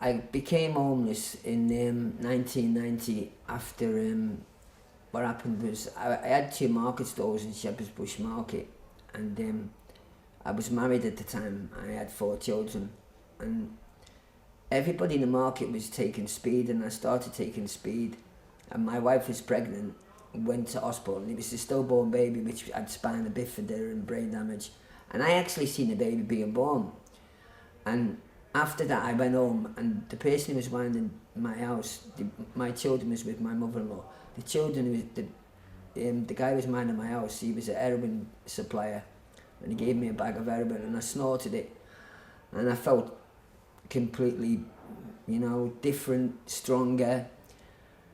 I became homeless in 1990 after what happened was I had 2 market stores in Shepherd's Bush Market, and I was married at the time. I had 4 children, and everybody in the market was taking speed, and I started taking speed, and my wife was pregnant, went to hospital, and it was a stillborn baby which had spina bifida and brain damage, and I actually seen the baby being born. And after that I went home, and the person who was minding my house, my children was with my mother-in-law. The guy who was minding my house, he was a heroin supplier, and he gave me a bag of heroin, and I snorted it, and I felt completely, different, stronger,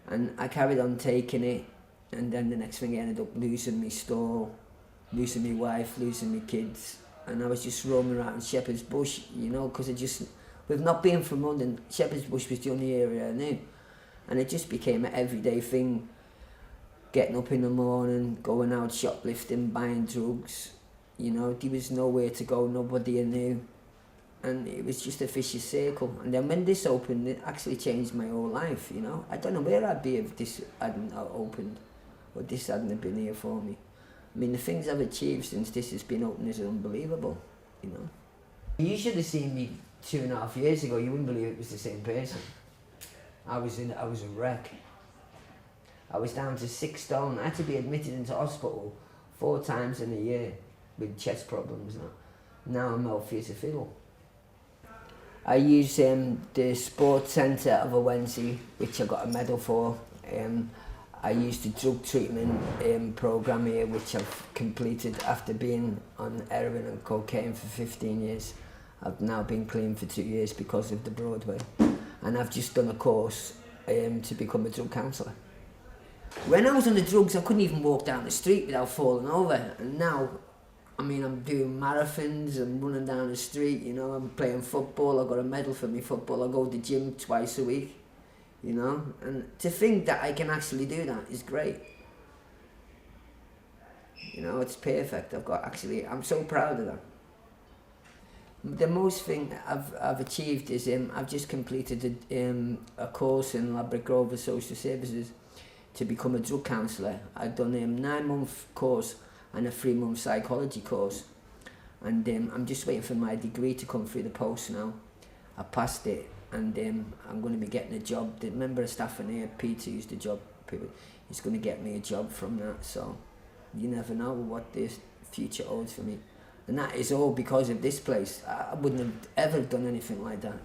and I carried on taking it, and then the next thing I ended up losing my store, losing my wife, losing my kids, and I was just roaming around in Shepherd's Bush, because with not being from London, Shepherd's Bush was the only area I knew, and it just became an everyday thing, getting up in the morning, going out shoplifting, buying drugs, there was nowhere to go, nobody I knew, and it was just a vicious circle. And then when this opened, it actually changed my whole life, I don't know where I'd be if this hadn't opened, or this hadn't been here for me. I mean, the things I've achieved since this has been open is unbelievable, You should have seen me 2.5 years ago. You wouldn't believe it was the same person. I was a wreck. I was down to 6 stone. I had to be admitted into hospital 4 times in a year with chest problems. Now I'm healthy as a fiddle. I use the sports centre of a Wednesday, which I got a medal for. I used the drug treatment programme here, which I've completed after being on heroin and cocaine for 15 years. I've now been clean for 2 years because of the Broadway. And I've just done a course to become a drug counsellor. When I was on the drugs, I couldn't even walk down the street without falling over. And now, I'm doing marathons, I'm running down the street, I'm playing football, I got a medal for my football, I go to the gym twice a week, and to think that I can actually do that is great. It's perfect. I'm so proud of that. The most thing I've achieved is I've just completed a course in Ladbroke Grove Social Services to become a drug counsellor. I've done a 9-month course and a 3-month psychology course, and I'm just waiting for my degree to come through the post now. I passed it, and I'm going to be getting a job. The member of staff in here, Peter, who's the job, he's going to get me a job from that, so you never know what this future holds for me. And that is all because of this place. I wouldn't have ever done anything like that,